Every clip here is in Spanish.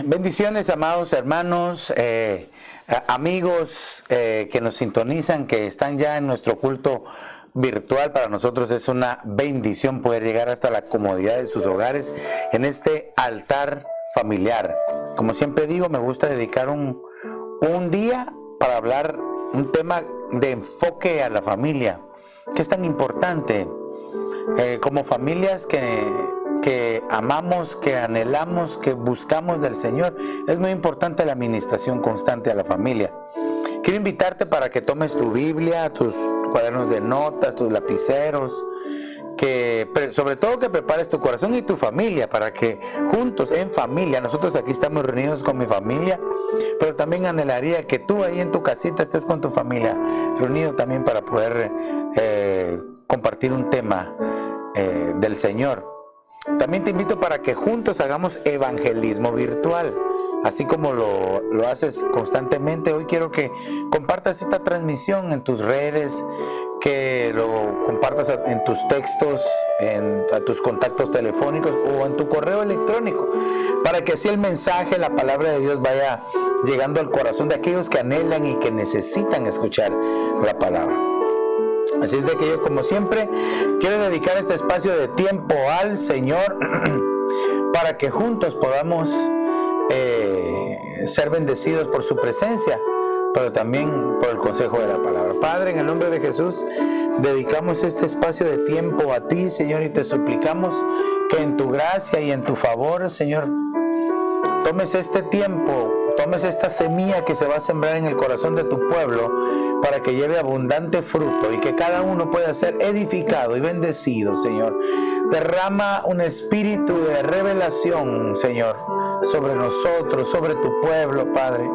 Bendiciones, amados hermanos, amigos que nos sintonizan, que están ya en nuestro culto virtual. Para nosotros es una bendición poder llegar hasta la comodidad de sus hogares en este altar familiar. Como siempre digo, me gusta dedicar un día para hablar un tema de enfoque a la familia, que es tan importante como familias que amamos, que anhelamos, que buscamos del Señor. Es muy importante la administración constante a la familia. Quiero invitarte para que tomes tu Biblia, tus cuadernos de notas, tus lapiceros, sobre todo que prepares tu corazón y tu familia para que juntos, en familia, nosotros aquí estamos reunidos con mi familia, pero también anhelaría que tú ahí en tu casita estés con tu familia, reunido también para poder compartir un tema del Señor. También te invito para que juntos hagamos evangelismo virtual, así como lo haces constantemente. Hoy quiero que compartas esta transmisión en tus redes, que lo compartas en tus textos, a tus contactos telefónicos o en tu correo electrónico, para que así el mensaje, la palabra de Dios vaya llegando al corazón de aquellos que anhelan y que necesitan escuchar la palabra. Así es de que yo, como siempre, quiero dedicar este espacio de tiempo al Señor para que juntos podamos ser bendecidos por su presencia, pero también por el consejo de la palabra. Padre, en el nombre de Jesús, dedicamos este espacio de tiempo a ti, Señor, y te suplicamos que en tu gracia y en tu favor, Señor, tomes este tiempo, tomes esta semilla que se va a sembrar en el corazón de tu pueblo para que lleve abundante fruto y que cada uno pueda ser edificado y bendecido, Señor. Derrama un espíritu de revelación, Señor, sobre nosotros, sobre tu pueblo, Padre,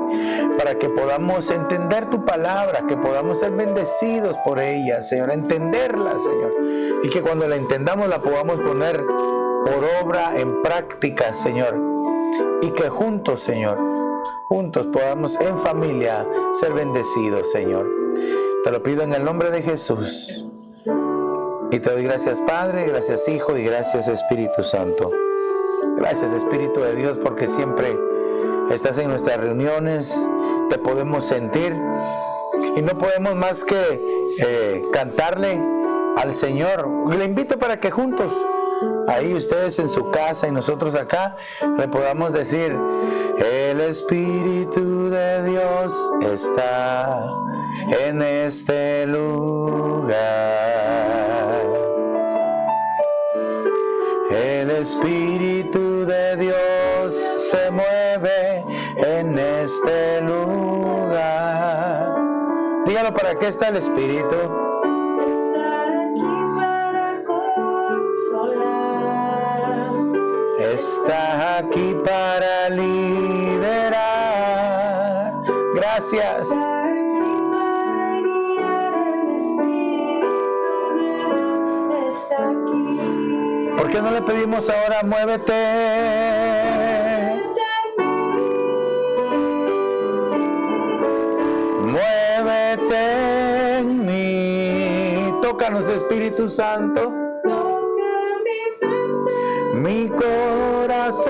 para que podamos entender tu palabra, que podamos ser bendecidos por ella, Señor, entenderla, Señor, y que cuando la entendamos la podamos poner por obra en práctica, Señor, y que juntos, Señor, juntos podamos en familia ser bendecidos, Señor. Te lo pido en el nombre de Jesús. Y te doy gracias, Padre, gracias, Hijo, y gracias, Espíritu Santo. Gracias, Espíritu de Dios, porque siempre estás en nuestras reuniones, te podemos sentir y no podemos más que cantarle al Señor. Y le invito para que juntos, ahí ustedes en su casa y nosotros acá, le podamos decir: el Espíritu de Dios está en este lugar. El Espíritu de Dios se mueve en este lugar. Dígalo, ¿para qué está el Espíritu? Está aquí para liberar. Gracias. ¿Por qué no le pedimos ahora: muévete? Muévete en mí. Tócanos, Espíritu Santo. Mi corazón,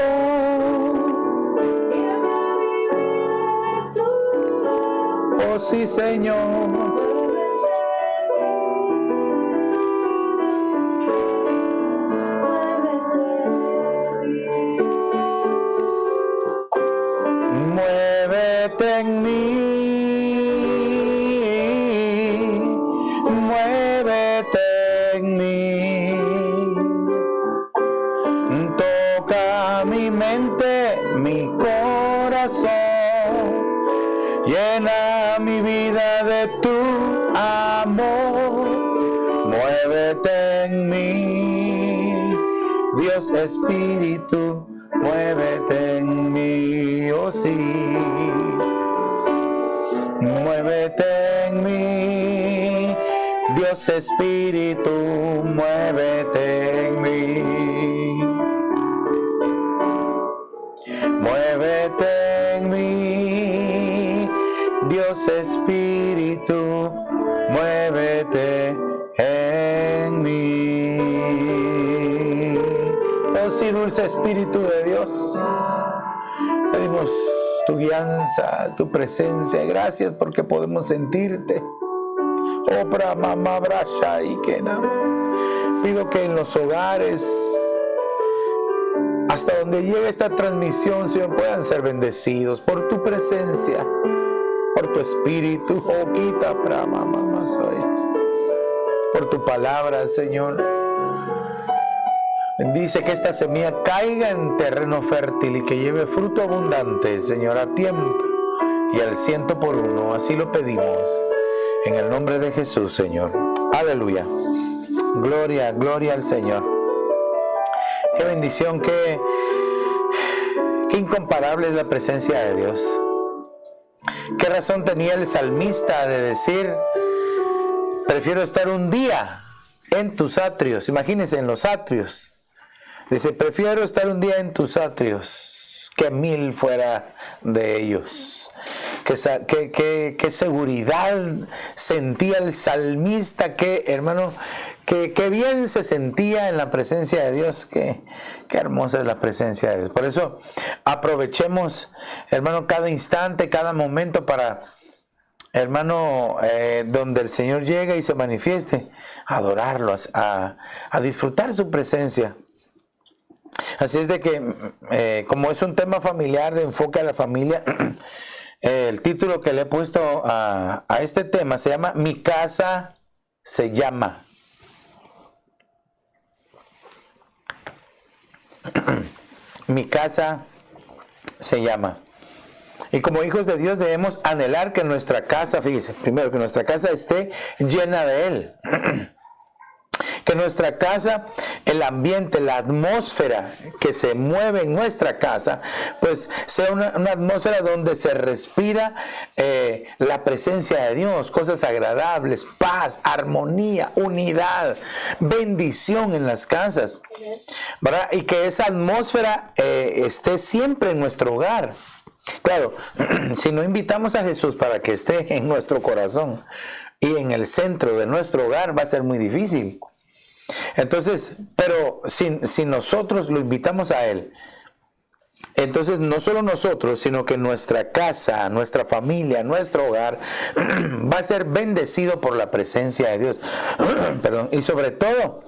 oh sí, Señor. Muévete en mí, muévete en mí. Toca mi mente, mi corazón, llena mi vida de tu amor. Muévete en mí, Dios Espíritu, muévete en mí, oh sí. Muévete en mí, Dios Espíritu, muévete en mí. Muévete en mí, Dios Espíritu, muévete en mí. Oh sí, dulce Espíritu de Dios, pedimos guianza, tu presencia. Gracias porque podemos sentirte. Obra mamá brasha y que nada. Pido que en los hogares, hasta donde llegue esta transmisión, Señor, puedan ser bendecidos por tu presencia, por tu espíritu. Oh, quita para mamá soy. Por tu palabra, Señor. Bendice que esta semilla caiga en terreno fértil y que lleve fruto abundante, Señor, a tiempo y al 100%. Así lo pedimos. En el nombre de Jesús, Señor. Aleluya. Gloria, gloria al Señor. Qué bendición, qué incomparable es la presencia de Dios. Qué razón tenía el salmista de decir: prefiero estar un día en tus atrios. Imagínense, en los atrios. Dice: prefiero estar un día en tus atrios que 1000 fuera de ellos. Qué seguridad sentía el salmista, hermano, qué bien se sentía en la presencia de Dios. Qué hermosa es la presencia de Dios. Por eso aprovechemos, hermano, cada instante, cada momento para, hermano, donde el Señor llega y se manifieste, a adorarlo, a disfrutar su presencia. Así es de que, como es un tema familiar, de enfoque a la familia, el título que le he puesto a este tema se llama Mi casa se llama. Mi casa se llama. Y como hijos de Dios debemos anhelar que nuestra casa, fíjese, primero que nuestra casa esté llena de Él. Que nuestra casa, el ambiente, la atmósfera que se mueve en nuestra casa, pues sea una atmósfera donde se respira la presencia de Dios, cosas agradables, paz, armonía, unidad, bendición en las casas, ¿verdad? Y que esa atmósfera esté siempre en nuestro hogar. Claro, si no invitamos a Jesús para que esté en nuestro corazón y en el centro de nuestro hogar, va a ser muy difícil. Entonces, pero si nosotros lo invitamos a Él, entonces no solo nosotros, sino que nuestra casa, nuestra familia, nuestro hogar va a ser bendecido por la presencia de Dios. Perdón. Y sobre todo,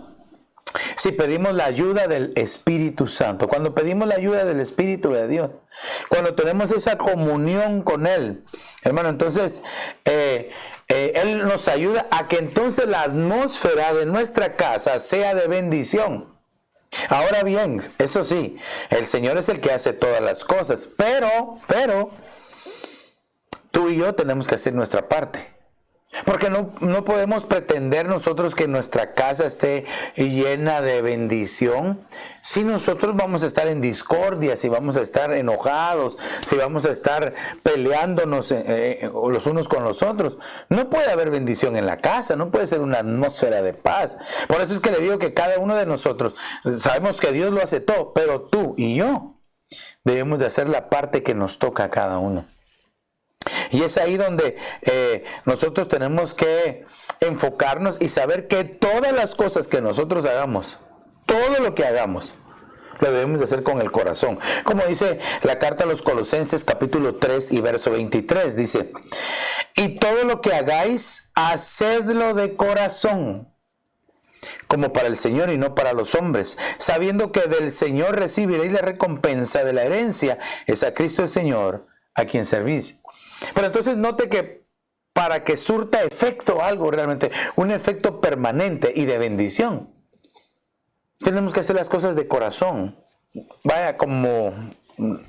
si pedimos la ayuda del Espíritu Santo, cuando pedimos la ayuda del Espíritu de Dios, cuando tenemos esa comunión con Él, hermano, entonces Él nos ayuda a que entonces la atmósfera de nuestra casa sea de bendición. Ahora bien, eso sí, el Señor es el que hace todas las cosas, pero tú y yo tenemos que hacer nuestra parte. Porque no podemos pretender nosotros que nuestra casa esté llena de bendición si nosotros vamos a estar en discordia, si vamos a estar enojados, si vamos a estar peleándonos los unos con los otros. No puede haber bendición en la casa, no puede ser una atmósfera de paz. Por eso es que le digo que cada uno de nosotros, sabemos que Dios lo hace todo, pero tú y yo debemos de hacer la parte que nos toca a cada uno. Y es ahí donde nosotros tenemos que enfocarnos y saber que todas las cosas que nosotros hagamos, todo lo que hagamos, lo debemos de hacer con el corazón. Como dice la carta a los Colosenses capítulo 3 y verso 23, dice: y todo lo que hagáis, hacedlo de corazón, como para el Señor y no para los hombres, sabiendo que del Señor recibiréis la recompensa de la herencia, es a Cristo el Señor, a quien servís. Pero entonces note que para que surta efecto algo realmente, un efecto permanente y de bendición, tenemos que hacer las cosas de corazón. Vaya, como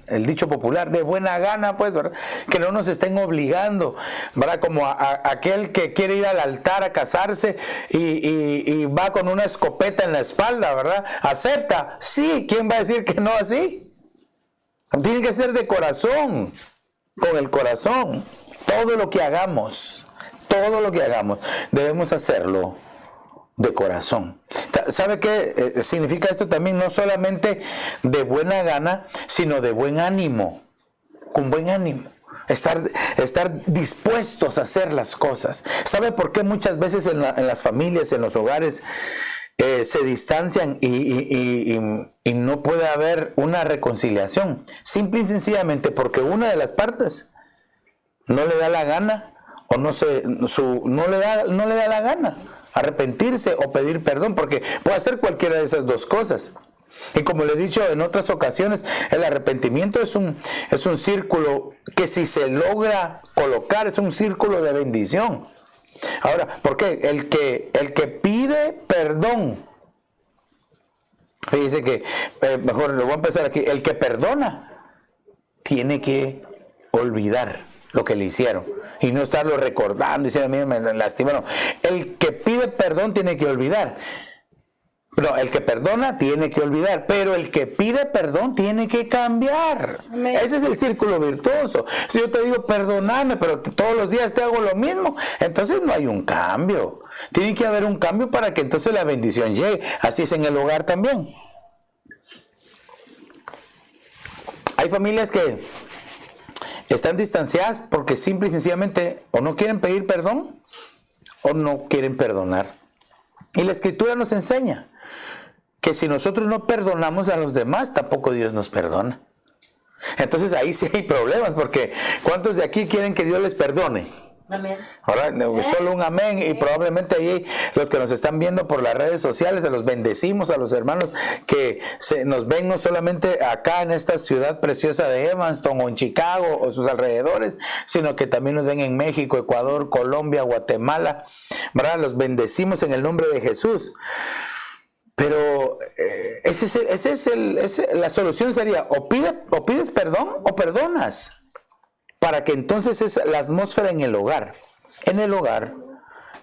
el dicho popular, de buena gana, pues, ¿verdad? Que no nos estén obligando, ¿verdad? Como aquel que quiere ir al altar a casarse y va con una escopeta en la espalda, ¿verdad? ¿Acepta? Sí, ¿quién va a decir que no así? Tiene que ser de corazón. Con el corazón, todo lo que hagamos, debemos hacerlo de corazón. ¿Sabe qué significa esto también? No solamente de buena gana, sino de buen ánimo, con buen ánimo. Estar dispuestos a hacer las cosas. ¿Sabe por qué muchas veces en las familias, en los hogares, se distancian y no puede haber una reconciliación. Simple y sencillamente porque una de las partes no le da la gana o no le da la gana arrepentirse o pedir perdón, porque puede hacer cualquiera de esas dos cosas. Y como le he dicho en otras ocasiones, el arrepentimiento es un círculo que, si se logra colocar, es un círculo de bendición. Ahora, ¿por qué? El que pide perdón, fíjese que, mejor lo voy a empezar aquí, el que perdona tiene que olvidar lo que le hicieron y no estarlo recordando, diciendo, mira, me lastimaron. El que pide perdón tiene que olvidar. No, el que perdona tiene que olvidar, pero el que pide perdón tiene que cambiar. Amén. Ese es el círculo virtuoso. Si yo te digo, perdóname, pero todos los días te hago lo mismo, entonces no hay un cambio. Tiene que haber un cambio para que entonces la bendición llegue. Así es en el hogar también. Hay familias que están distanciadas porque simple y sencillamente o no quieren pedir perdón o no quieren perdonar. Y la Escritura nos enseña que si nosotros no perdonamos a los demás, tampoco Dios nos perdona. Entonces ahí sí hay problemas, porque ¿cuántos de aquí quieren que Dios les perdone? Amén. Ahora, solo un amén, y probablemente ahí los que nos están viendo por las redes sociales, se los bendecimos a los hermanos que nos ven no solamente acá en esta ciudad preciosa de Evanston o en Chicago o sus alrededores, sino que también nos ven en México, Ecuador, Colombia, Guatemala, ¿verdad? Los bendecimos en el nombre de Jesús. Pero la solución sería o pides perdón o perdonas, para que entonces la atmósfera en el hogar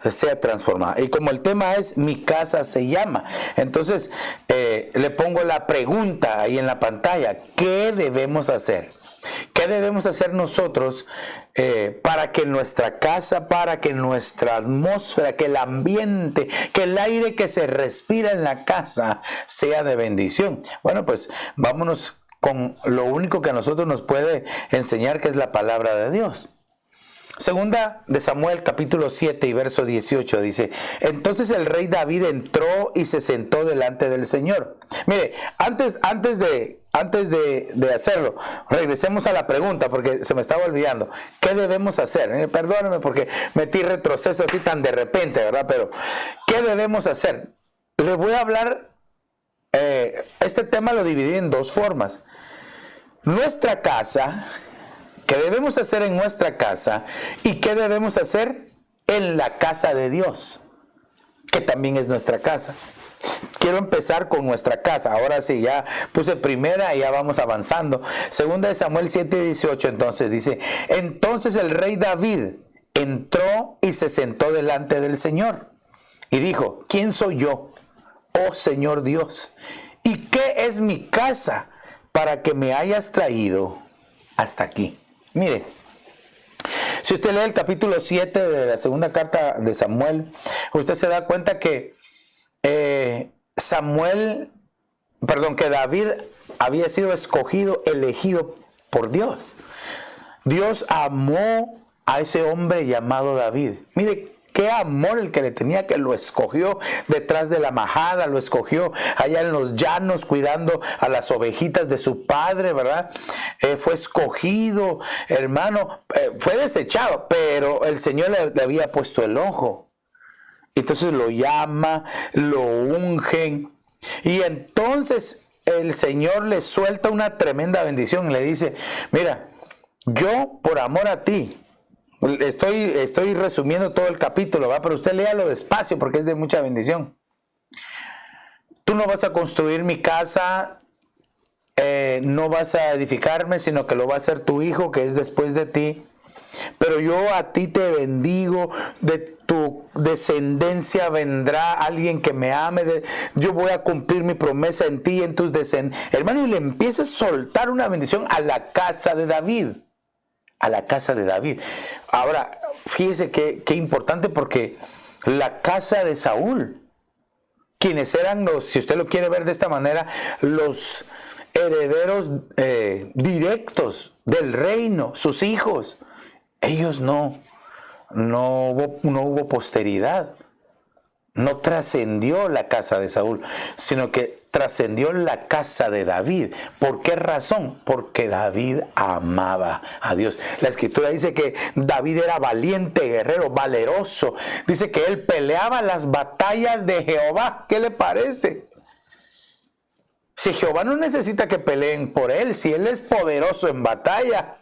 sea transformada. Y como el tema es Mi casa se llama, entonces le pongo la pregunta ahí en la pantalla: ¿qué debemos hacer? ¿Qué debemos hacer nosotros para que nuestra casa, para que nuestra atmósfera, que el ambiente, que el aire que se respira en la casa sea de bendición? Bueno, pues vámonos con lo único que a nosotros nos puede enseñar, que es la palabra de Dios. Segunda de Samuel, capítulo 7 y verso 18 dice: entonces el rey David entró y se sentó delante del Señor. Mire, antes de hacerlo, regresemos a la pregunta, porque se me estaba olvidando. ¿Qué debemos hacer? Perdóneme porque metí retroceso así tan de repente, ¿verdad? Pero, ¿qué debemos hacer? Le voy a hablar, este tema lo dividí en dos formas. Nuestra casa, ¿qué debemos hacer en nuestra casa? ¿Y qué debemos hacer en la casa de Dios, que también es nuestra casa? Quiero empezar con nuestra casa. Ahora sí, ya puse primera y ya vamos avanzando. Segunda de Samuel 7:18, entonces dice: entonces el rey David entró y se sentó delante del Señor y dijo: ¿quién soy yo, oh Señor Dios? ¿Y qué es mi casa para que me hayas traído hasta aquí? Mire, si usted lee el capítulo 7 de la segunda carta de Samuel, usted se da cuenta que que David había sido escogido, elegido por Dios. Dios amó a ese hombre llamado David. Mire qué amor el que le tenía, que lo escogió detrás de la majada, lo escogió allá en los llanos cuidando a las ovejitas de su padre, ¿verdad? Fue escogido, hermano, fue desechado, pero el Señor le había puesto el ojo. Entonces lo llama, lo ungen, y entonces el Señor le suelta una tremenda bendición y le dice: mira, yo por amor a ti, estoy resumiendo todo el capítulo, ¿va? Pero usted léalo despacio porque es de mucha bendición. Tú no vas a construir mi casa, no vas a edificarme, sino que lo va a hacer tu hijo que es después de ti. Pero yo a ti te bendigo, de tu descendencia vendrá alguien que me ame, yo voy a cumplir mi promesa en ti y en tus descendencias. Hermano, y le empieza a soltar una bendición a la casa de David. A la casa de David. Ahora, fíjese qué importante, porque la casa de Saúl, quienes eran si usted lo quiere ver de esta manera, los herederos directos del reino, sus hijos, ellos no hubo posteridad. no trascendió la casa de Saúl, sino que trascendió la casa de David. ¿Por qué razón? Porque David amaba a Dios. La escritura dice que David era valiente, guerrero, valeroso. Dice que él peleaba las batallas de Jehová. ¿Qué le parece? Si Jehová no necesita que peleen por él, si él es poderoso en batalla.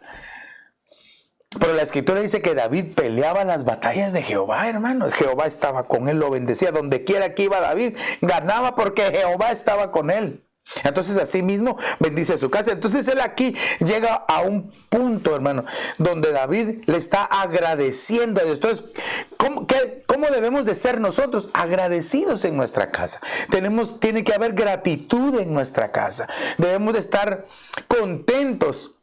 Pero la escritura dice que David peleaba las batallas de Jehová, hermano. Jehová estaba con él, lo bendecía. Donde quiera que iba David, ganaba porque Jehová estaba con él. Entonces, así mismo bendice su casa. Entonces, él aquí llega a un punto, hermano, donde David le está agradeciendo a Dios. Entonces, ¿cómo debemos de ser nosotros? Agradecidos en nuestra casa. Tiene que haber gratitud en nuestra casa. Debemos de estar contentos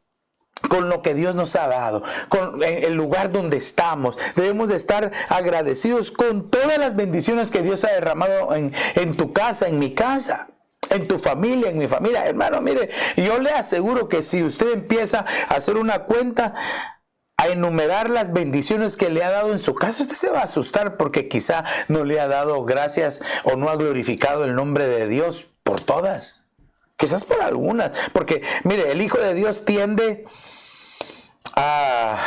con lo que Dios nos ha dado, con el lugar donde estamos. Debemos de estar agradecidos con todas las bendiciones que Dios ha derramado en tu casa, en mi casa, en tu familia, en mi familia. Hermano, mire, yo le aseguro que si usted empieza a hacer una cuenta, a enumerar las bendiciones que le ha dado en su casa, usted se va a asustar porque quizá no le ha dado gracias o no ha glorificado el nombre de Dios por todas. Quizás por algunas, porque mire, el Hijo de Dios tiende a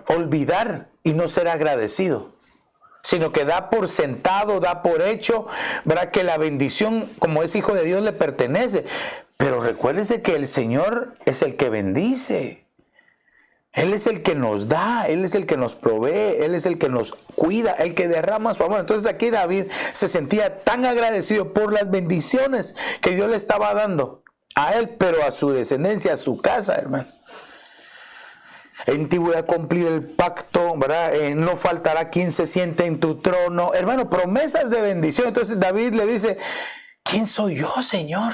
olvidar y no ser agradecido, sino que da por sentado, da por hecho, ¿verdad?, que la bendición, como es hijo de Dios, le pertenece. Pero recuérdese que el Señor es el que bendice. Él es el que nos da, Él es el que nos provee, Él es el que nos cuida, el que derrama su amor. Entonces aquí David se sentía tan agradecido por las bendiciones que Dios le estaba dando a él, pero a su descendencia, a su casa, hermano. En ti voy a cumplir el pacto, ¿verdad? No faltará quien se siente en tu trono. Hermano, promesas de bendición. Entonces David le dice, ¿quién soy yo, Señor?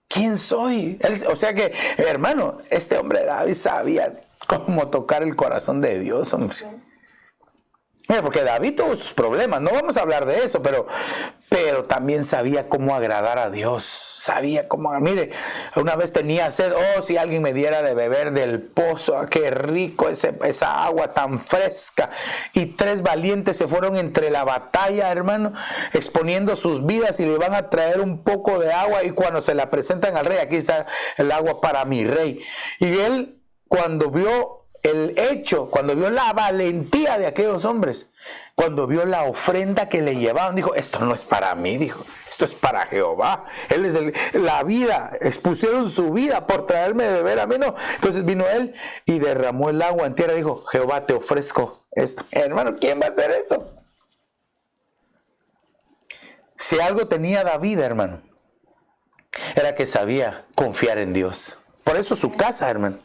¿Quién soy? O sea que, hermano, este hombre David sabía cómo tocar el corazón de Dios, hombre. Mira, porque David tuvo sus problemas, no vamos a hablar de eso, pero también sabía cómo agradar a Dios. Sabía cómo, mire, una vez tenía sed, si alguien me diera de beber del pozo, qué rico esa agua tan fresca. Y 3 valientes se fueron entre la batalla, hermano, exponiendo sus vidas y le van a traer un poco de agua, y cuando se la presentan al rey, aquí está el agua para mi rey. Y él, cuando vio el hecho, cuando vio la valentía de aquellos hombres, cuando vio la ofrenda que le llevaban, dijo, esto no es para mí, dijo, esto es para Jehová. Él es la vida, expusieron su vida por traerme de beber, a mí no. Entonces vino él y derramó el agua en tierra y dijo, Jehová, te ofrezco esto. Hermano, ¿quién va a hacer eso? Si algo tenía David, hermano, era que sabía confiar en Dios. Por eso su casa, hermano,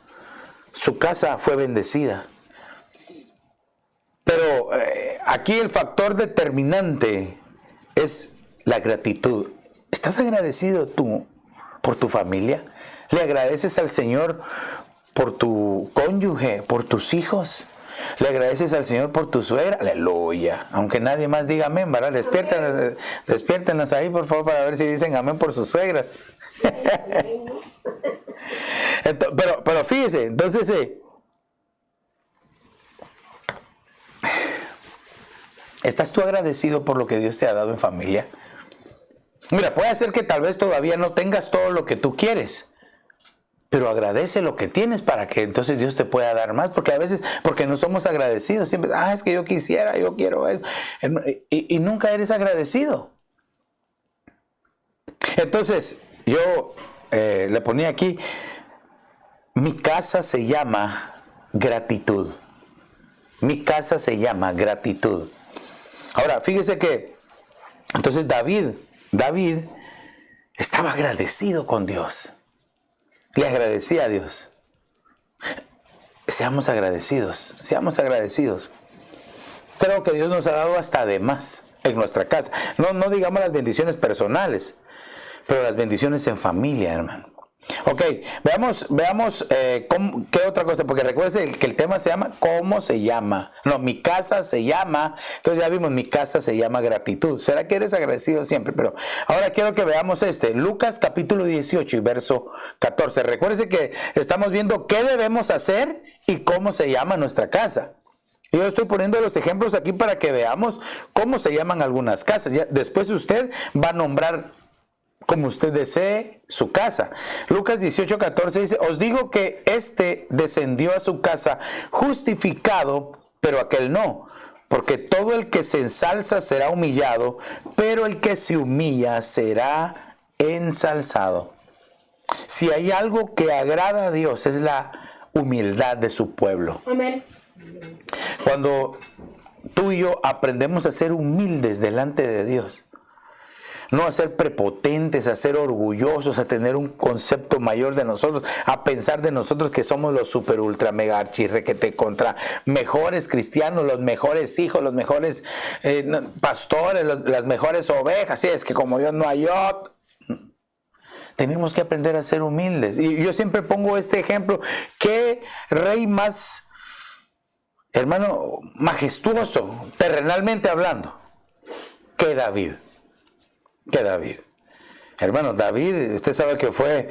su casa fue bendecida. Pero aquí el factor determinante es la gratitud. ¿Estás agradecido tú por tu familia? ¿Le agradeces al Señor por tu cónyuge, por tus hijos? ¿Le agradeces al Señor por tu suegra? Aleluya. Aunque nadie más diga amén, ¿verdad? Despiértenlas ahí, por favor, para ver si dicen amén por sus suegras. Pero fíjese, entonces ¿estás tú agradecido por lo que Dios te ha dado en familia? Mira, puede ser que tal vez todavía no tengas todo lo que tú quieres, pero agradece lo que tienes para que entonces Dios te pueda dar más, porque a veces, porque no somos agradecidos, siempre, es que yo quisiera, yo quiero eso, y nunca eres agradecido. Entonces, yo le ponía aquí, mi casa se llama gratitud. Mi casa se llama gratitud. Ahora, fíjese que, entonces David estaba agradecido con Dios. Le agradecía a Dios. Seamos agradecidos, seamos agradecidos. Creo que Dios nos ha dado hasta de más en nuestra casa. No digamos las bendiciones personales, pero las bendiciones en familia, hermano. Ok, veamos qué otra cosa, porque recuerden que el tema se llama ¿cómo se llama? No, mi casa se llama, entonces ya vimos, mi casa se llama gratitud. ¿Será que eres agradecido siempre? Pero ahora quiero que veamos Lucas capítulo 18 y verso 14. Recuerden que estamos viendo qué debemos hacer y cómo se llama nuestra casa. Yo estoy poniendo los ejemplos aquí para que veamos cómo se llaman algunas casas. Ya, después usted va a nombrar como usted desee su casa. Lucas 18:14 dice, os digo que éste descendió a su casa justificado, pero aquel no. Porque todo el que se ensalza será humillado, pero el que se humilla será ensalzado. Si hay algo que agrada a Dios es la humildad de su pueblo. Amén. Cuando tú y yo aprendemos a ser humildes delante de Dios, no a ser prepotentes, a ser orgullosos, a tener un concepto mayor de nosotros, a pensar de nosotros que somos los super ultra mega archirrequete contra mejores cristianos, los mejores hijos, los mejores pastores, las mejores ovejas. Sí, es que como yo no hay otro. Tenemos que aprender a ser humildes. Y yo siempre pongo este ejemplo. ¿Qué rey más, hermano, majestuoso, terrenalmente hablando, que David? Que David. Hermano, David, usted sabe que fue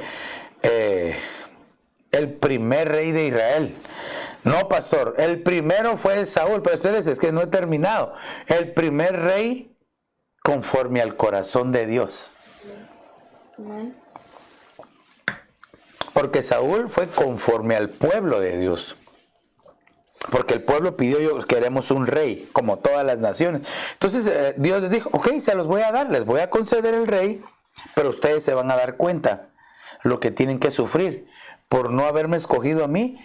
el primer rey de Israel. No, pastor, el primero fue Saúl, pero espérese, es que no he terminado. El primer rey conforme al corazón de Dios. Porque Saúl fue conforme al pueblo de Dios. Porque el pueblo pidió, queremos un rey, como todas las naciones. Entonces Dios les dijo, ok, se los voy a dar, les voy a conceder el rey, pero ustedes se van a dar cuenta lo que tienen que sufrir por no haberme escogido a mí,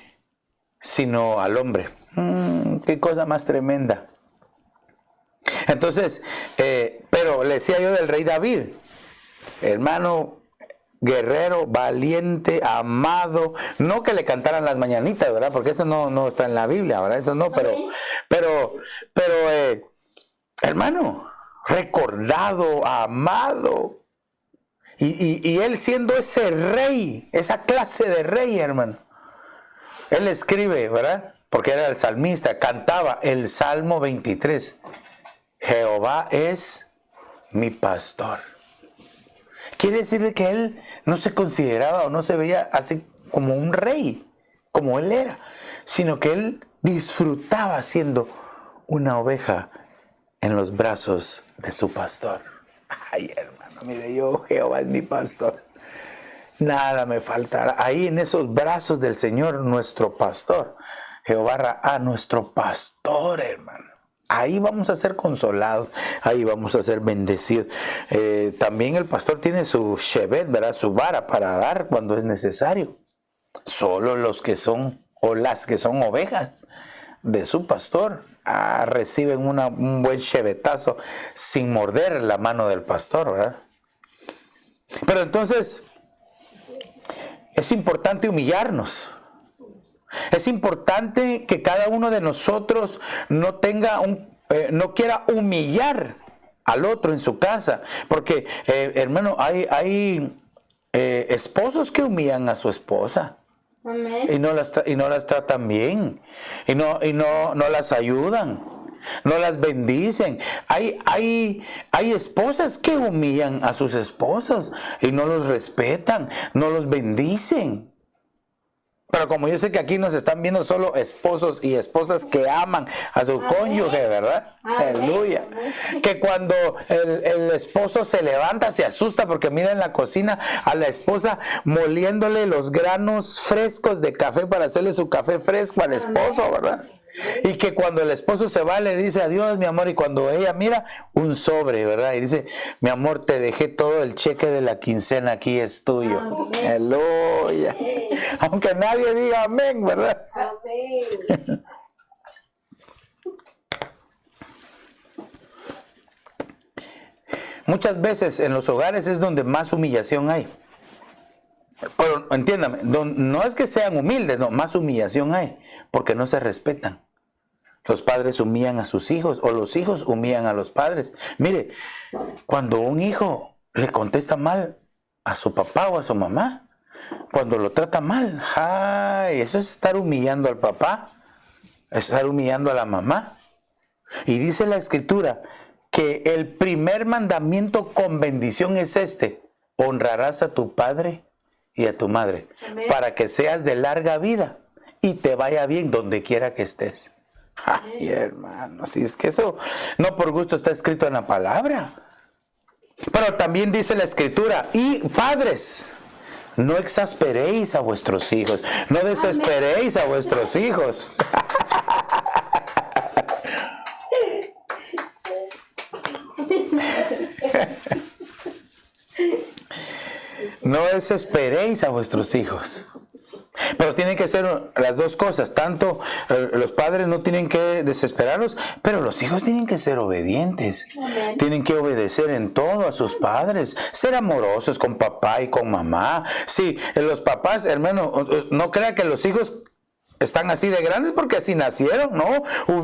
sino al hombre. Qué cosa más tremenda. Entonces, pero le decía yo del rey David, hermano, guerrero, valiente, amado, no que le cantaran las mañanitas, ¿verdad? Porque eso no está en la Biblia, ¿verdad? Eso no, pero hermano, recordado, amado, y él siendo ese rey, esa clase de rey, hermano, él escribe, ¿verdad? Porque era el salmista, cantaba el Salmo 23, Jehová es mi pastor. Quiere decir que él no se consideraba o no se veía así como un rey, como él era, sino que él disfrutaba siendo una oveja en los brazos de su pastor. Ay, hermano, mire, yo, Jehová es mi pastor, nada me faltará. Ahí en esos brazos del Señor, nuestro pastor, Jehová nuestro pastor, hermano. Ahí vamos a ser consolados, ahí vamos a ser bendecidos. También el pastor tiene su shevet, ¿verdad? Su vara para dar cuando es necesario. Solo los que son, o las que son ovejas de su pastor, reciben un buen shevetazo sin morder la mano del pastor, ¿verdad? Pero entonces, es importante humillarnos. Es importante que cada uno de nosotros no quiera humillar al otro en su casa, porque hermano, hay esposos que humillan a su esposa. Amén. Y no las tratan bien, y no las ayudan, no las bendicen. Hay esposas que humillan a sus esposos y no los respetan, no los bendicen. Pero como yo sé que aquí nos están viendo solo esposos y esposas que aman a su cónyuge, ¿verdad? Aleluya. Que cuando el esposo se levanta, se asusta porque mira en la cocina a la esposa moliéndole los granos frescos de café para hacerle su café fresco al esposo, ¿verdad? Y que cuando el esposo se va le dice adiós, mi amor, y cuando ella mira un sobre, ¿verdad? Y dice, mi amor, te dejé todo el cheque de la quincena, aquí es tuyo. Aleluya. Aunque nadie diga amén, ¿verdad? Amén. Muchas veces en los hogares es donde más humillación hay. Pero entiéndame, no es que sean humildes, no, más humillación hay, porque no se respetan. Los padres humillan a sus hijos o los hijos humillan a los padres. Mire, cuando un hijo le contesta mal a su papá o a su mamá, cuando lo trata mal, ay, eso es estar humillando al papá, estar humillando a la mamá. Y dice la Escritura que el primer mandamiento con bendición es este: honrarás a tu padre y a tu madre. Amén. Para que seas de larga vida y te vaya bien donde quiera que estés. Ay, hermano, si es que eso no por gusto está escrito en la palabra. Pero también dice la escritura, y padres, no exasperéis a vuestros hijos, no desesperéis a vuestros hijos. No desesperéis a vuestros hijos. Pero tienen que ser las dos cosas. Tanto los padres no tienen que desesperarlos, pero los hijos tienen que ser obedientes. Amén. Tienen que obedecer en todo a sus padres. Ser amorosos con papá y con mamá. Sí, los papás, hermano, no crea que los hijos están así de grandes porque así nacieron, ¿no?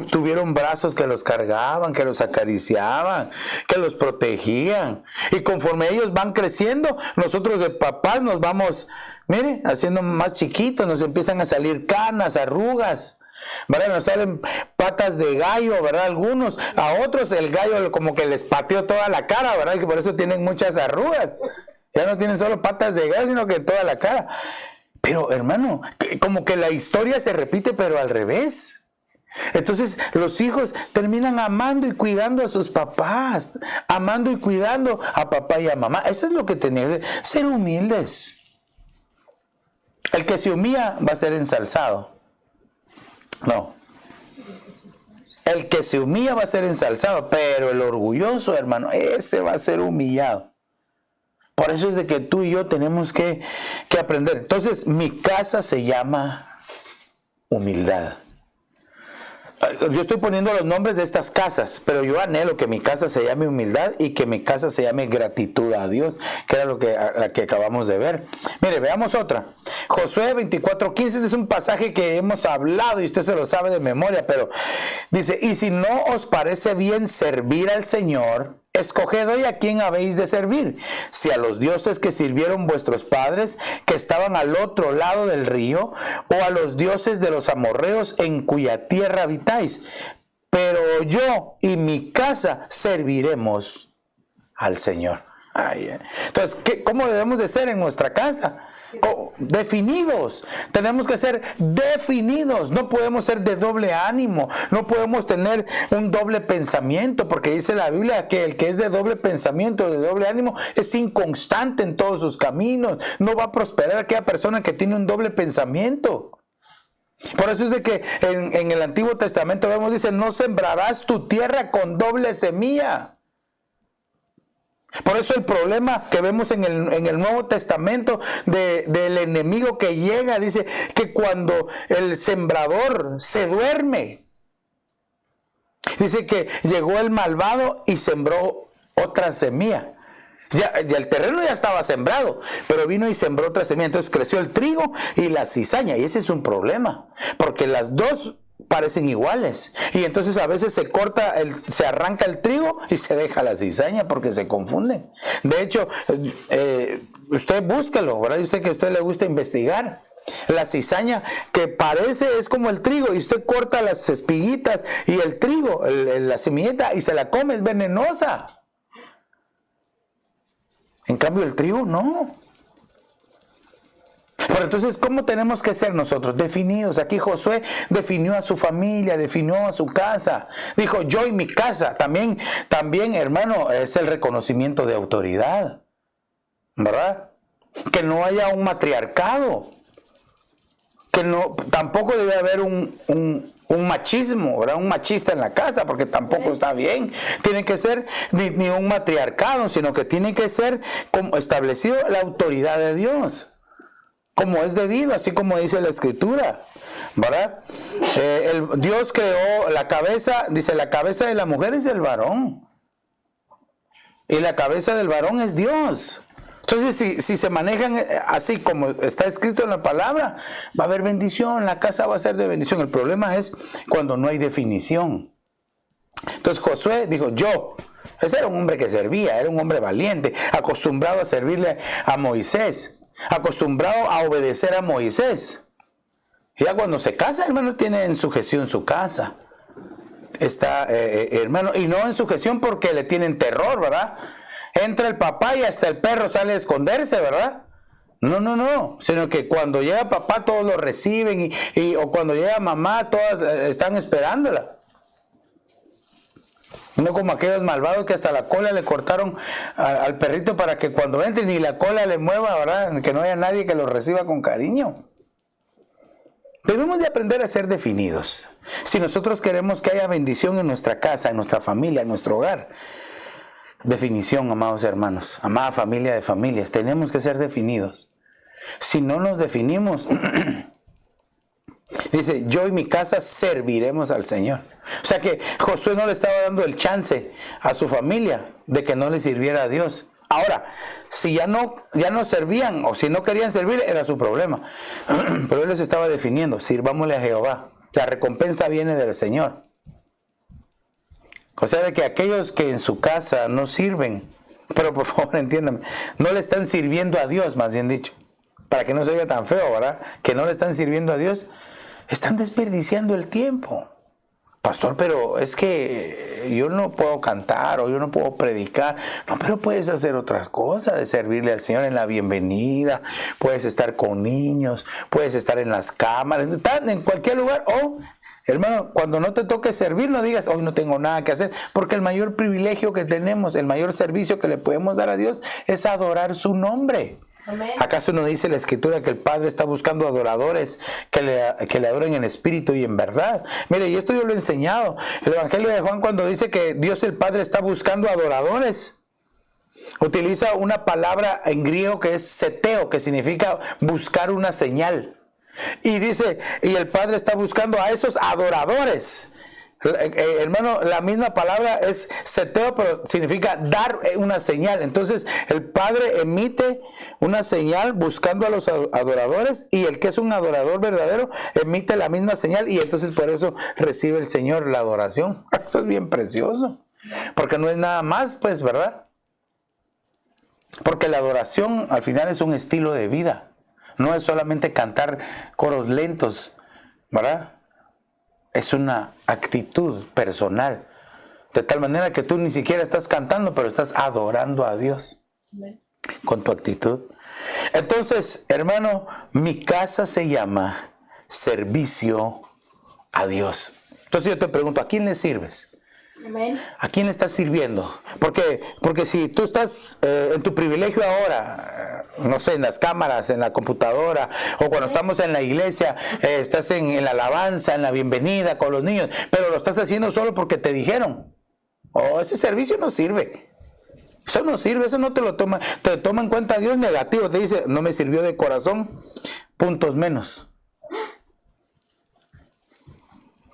Tuvieron brazos que los cargaban, que los acariciaban, que los protegían. Y conforme ellos van creciendo, nosotros de papás nos vamos, mire, haciendo más chiquitos, nos empiezan a salir canas, arrugas, ¿verdad? Nos salen patas de gallo, ¿verdad? Algunos, a otros el gallo como que les pateó toda la cara, ¿verdad? Y que por eso tienen muchas arrugas. Ya no tienen solo patas de gallo, sino que toda la cara. Pero, hermano, como que la historia se repite, pero al revés. Entonces, los hijos terminan amando y cuidando a sus papás, amando y cuidando a papá y a mamá. Eso es lo que tenía que ser humildes. El que se humilla va a ser ensalzado. No. El que se humilla va a ser ensalzado, pero el orgulloso, hermano, ese va a ser humillado. Por eso es de que tú y yo tenemos que aprender. Entonces, mi casa se llama humildad. Yo estoy poniendo los nombres de estas casas, pero yo anhelo que mi casa se llame humildad y que mi casa se llame gratitud a Dios, que era la que acabamos de ver. Mire, veamos otra. Josué 24:15 es un pasaje que hemos hablado y usted se lo sabe de memoria, pero dice, y si no os parece bien servir al Señor, escoged hoy a quién habéis de servir, si a los dioses que sirvieron vuestros padres, que estaban al otro lado del río, o a los dioses de los amorreos en cuya tierra habitáis. Pero yo y mi casa serviremos al Señor. Entonces, ¿cómo debemos de ser en nuestra casa? Definidos. Tenemos que ser definidos. No podemos ser de doble ánimo. No podemos tener un doble pensamiento, porque dice la Biblia que el que es de doble pensamiento, de doble ánimo, es inconstante en todos sus caminos. No va a prosperar aquella persona que tiene un doble pensamiento. Por eso es de que en el Antiguo Testamento vemos, dice, no sembrarás tu tierra con doble semilla. Por eso el problema que vemos en el Nuevo Testamento del enemigo que llega, dice que cuando el sembrador se duerme, dice que llegó el malvado y sembró otra semilla. Ya el terreno ya estaba sembrado, pero vino y sembró otra semilla. Entonces creció el trigo y la cizaña, y ese es un problema, porque las dos parecen iguales, y entonces a veces se arranca el trigo y se deja la cizaña porque se confunden. De hecho, usted búscalo, ¿verdad? Usted que a usted le gusta investigar. La cizaña que parece es como el trigo, y usted corta las espiguitas y el trigo, la semillita, y se la come, es venenosa. En cambio el trigo no. Pero entonces, ¿cómo tenemos que ser nosotros? Definidos. Aquí Josué definió a su familia, definió a su casa. Dijo, yo y mi casa. También, hermano, es el reconocimiento de autoridad, ¿verdad? Que no haya un matriarcado. Que no, tampoco debe haber un machismo, ¿verdad? Un machista en la casa, porque tampoco está bien. Tiene que ser ni un matriarcado, sino que tiene que ser como establecido la autoridad de Dios, como es debido, así como dice la Escritura, ¿verdad? Dios creó la cabeza, dice, la cabeza de la mujer es el varón, y la cabeza del varón es Dios. Entonces, si se manejan así como está escrito en la palabra, va a haber bendición, la casa va a ser de bendición. El problema es cuando no hay definición. Entonces Josué dijo, ese era un hombre que servía, era un hombre valiente, acostumbrado a servirle a Moisés, acostumbrado a obedecer a Moisés. Y ya cuando se casa, hermano, tiene en sujeción su casa. Está, hermano, y no en sujeción porque le tienen terror, ¿verdad? Entra el papá y hasta el perro sale a esconderse, ¿verdad? No, sino que cuando llega papá todos lo reciben o cuando llega mamá todas están esperándola. No como aquellos malvados que hasta la cola le cortaron al perrito para que cuando entre ni la cola le mueva, ¿verdad? Que no haya nadie que lo reciba con cariño. Debemos de aprender a ser definidos. Si nosotros queremos que haya bendición en nuestra casa, en nuestra familia, en nuestro hogar. Definición, amados hermanos, amada familia de familias, tenemos que ser definidos. Si no nos definimos, dice, yo y mi casa serviremos al Señor. O sea que Josué no le estaba dando el chance a su familia de que no le sirviera a Dios. Ahora, si ya no servían o si no querían servir, era su problema. Pero él les estaba definiendo, sirvámosle a Jehová. La recompensa viene del Señor. O sea, de que aquellos que en su casa no sirven, pero por favor entiéndame, no le están sirviendo a Dios, más bien dicho. Para que no se oiga tan feo, ¿verdad? Que no le están sirviendo a Dios, están desperdiciando el tiempo. Pastor, pero es que yo no puedo cantar o yo no puedo predicar. No, pero puedes hacer otras cosas, de servirle al Señor en la bienvenida, puedes estar con niños, puedes estar en las cámaras, en cualquier lugar. Hermano, cuando no te toque servir, no digas, hoy no tengo nada que hacer, porque el mayor privilegio que tenemos, el mayor servicio que le podemos dar a Dios es adorar su nombre. Amén. ¿Acaso no dice la Escritura que el Padre está buscando adoradores que le adoren en espíritu y en verdad? Mire, y esto yo lo he enseñado. El Evangelio de Juan, cuando dice que Dios el Padre está buscando adoradores, utiliza una palabra en griego que es seteo, que significa buscar una señal. Y dice, y el Padre está buscando a esos adoradores. Hermano, la misma palabra es seteo, pero significa dar una señal. Entonces, el Padre emite una señal buscando a los adoradores, y el que es un adorador verdadero emite la misma señal, y entonces por eso recibe el Señor la adoración. Esto es bien precioso, porque no es nada más, pues, ¿verdad? Porque la adoración al final es un estilo de vida. No es solamente cantar coros lentos, ¿verdad? Es una actitud personal. De tal manera que tú ni siquiera estás cantando, pero estás adorando a Dios. Amén. Con tu actitud. Entonces, hermano, mi casa se llama servicio a Dios. Entonces yo te pregunto, ¿a quién le sirves? Amén. ¿A quién le estás sirviendo? Porque si tú estás en tu privilegio ahora, no sé, en las cámaras, en la computadora, o cuando estamos en la iglesia, estás en la alabanza, en la bienvenida con los niños, pero lo estás haciendo solo porque te dijeron. Ese servicio no sirve. Eso no sirve, eso no te lo toma. Te toma en cuenta Dios negativo, te dice, no me sirvió de corazón, puntos menos.